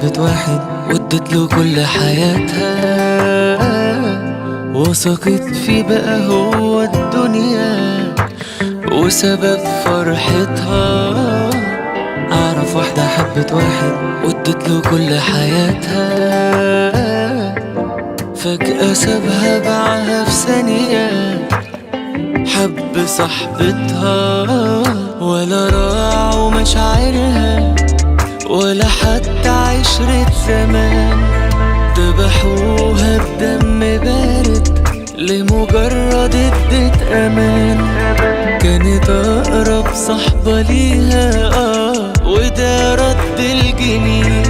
حبت واحد وادت له كل حياتها، وثقت فيه بقى هو الدنيا وسبب فرحتها. اعرف واحدة حبت واحد وادت له كل حياتها، فجأة سابها باعها في ثانية. حب صاحبتها ولا راعوا مشاعرها ولا حتى عشرة زمان، ذبحوها بدم بارد لمجرد ادت امان. كانت اقرب صحبة ليها وده رد الجميل،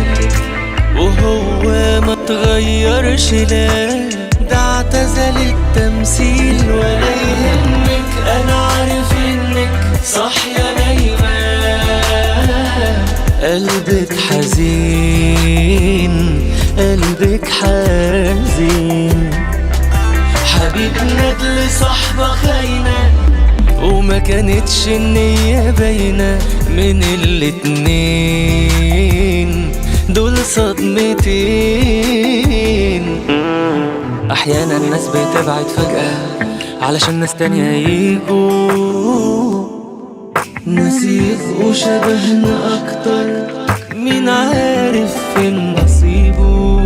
وهو ما تغيرش لا ده اعتزل التمثيل. ولا يهمك انا عارف انك صاحية نايمة، قلبك حزين قلبك حزين. حبيب ندل صحبة خاينة وما كانتش النية باينة، من الاتنين دول صدمتين. احيانا الناس بتبعد فجأة علشان ناس تانية يجوا، ناس يبقوا شبهنا اكتر، مين عارف فين نصيبه.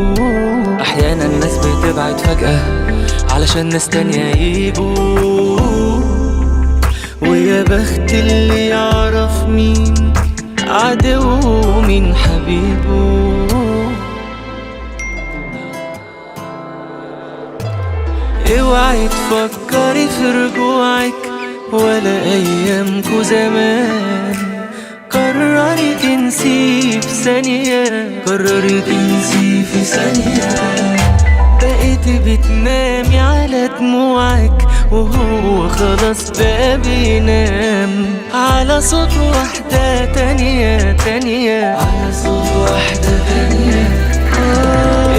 احيانا الناس بتبعد فجأة علشان ناس تانية يجوا، ويا بخت اللي يعرف مين عدو ومين حبيبه. اوعي تفكري في رجوعك ولا ايامكو زمان، قرري تنسي في ثانية، قرري تنسي في ثانية. بقيت بتنامي على دموعك وهو خلاص بقى بينام على صوت واحدة تانية على صوت واحدة تانية.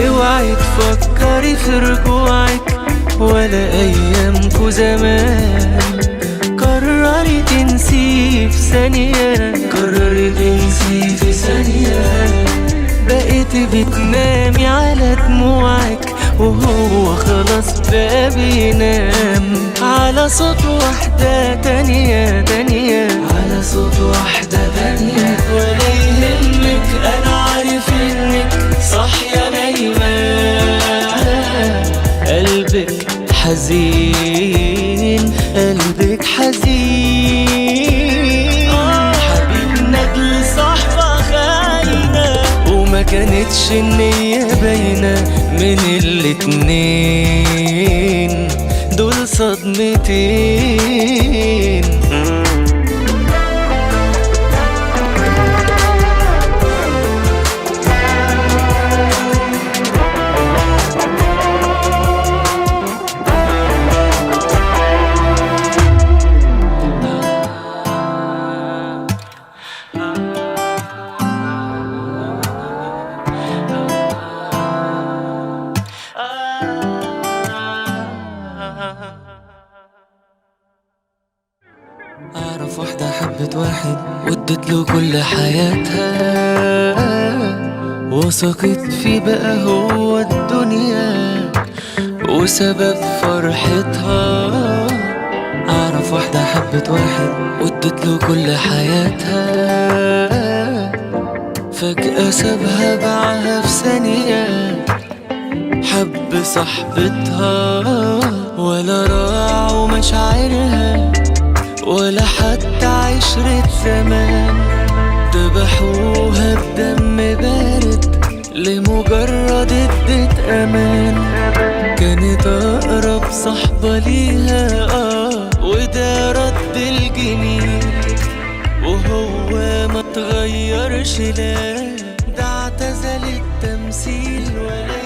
اوعي تفكري في رجوعك ولا ايامكو زمان، قرري تنسي في ثانية، قرري تنسي في ثانية. بقيت بتنامي على دموعك وهو خلاص بقى بينام على صوت واحدة تانية على صوت واحدة تانية. ولا يهمك انا عارف انك صاحية نايمة، قلبك حزين قلبك حزين. حبيب ندل صحبة خاينة وما كانتش النية باينة، من الاتنين دول صدمتين. أعرف واحدة حبت واحد وادت له كل حياتها، وثقت فيه بقى هو الدنيا وسبب فرحتها. أعرف واحدة حبت واحد وادت له كل حياتها، فجأة سابها باعها في ثانية. حب صاحبتها ولا راعوا مشاعرها ولا حتى عشرة زمان، ذبحوها بدم بارد لمجرد ادت امان. كانت اقرب صحبة ليها وده رد الجميل، وهو ما تغيرش لا ده اعتزل التمثيل. ولا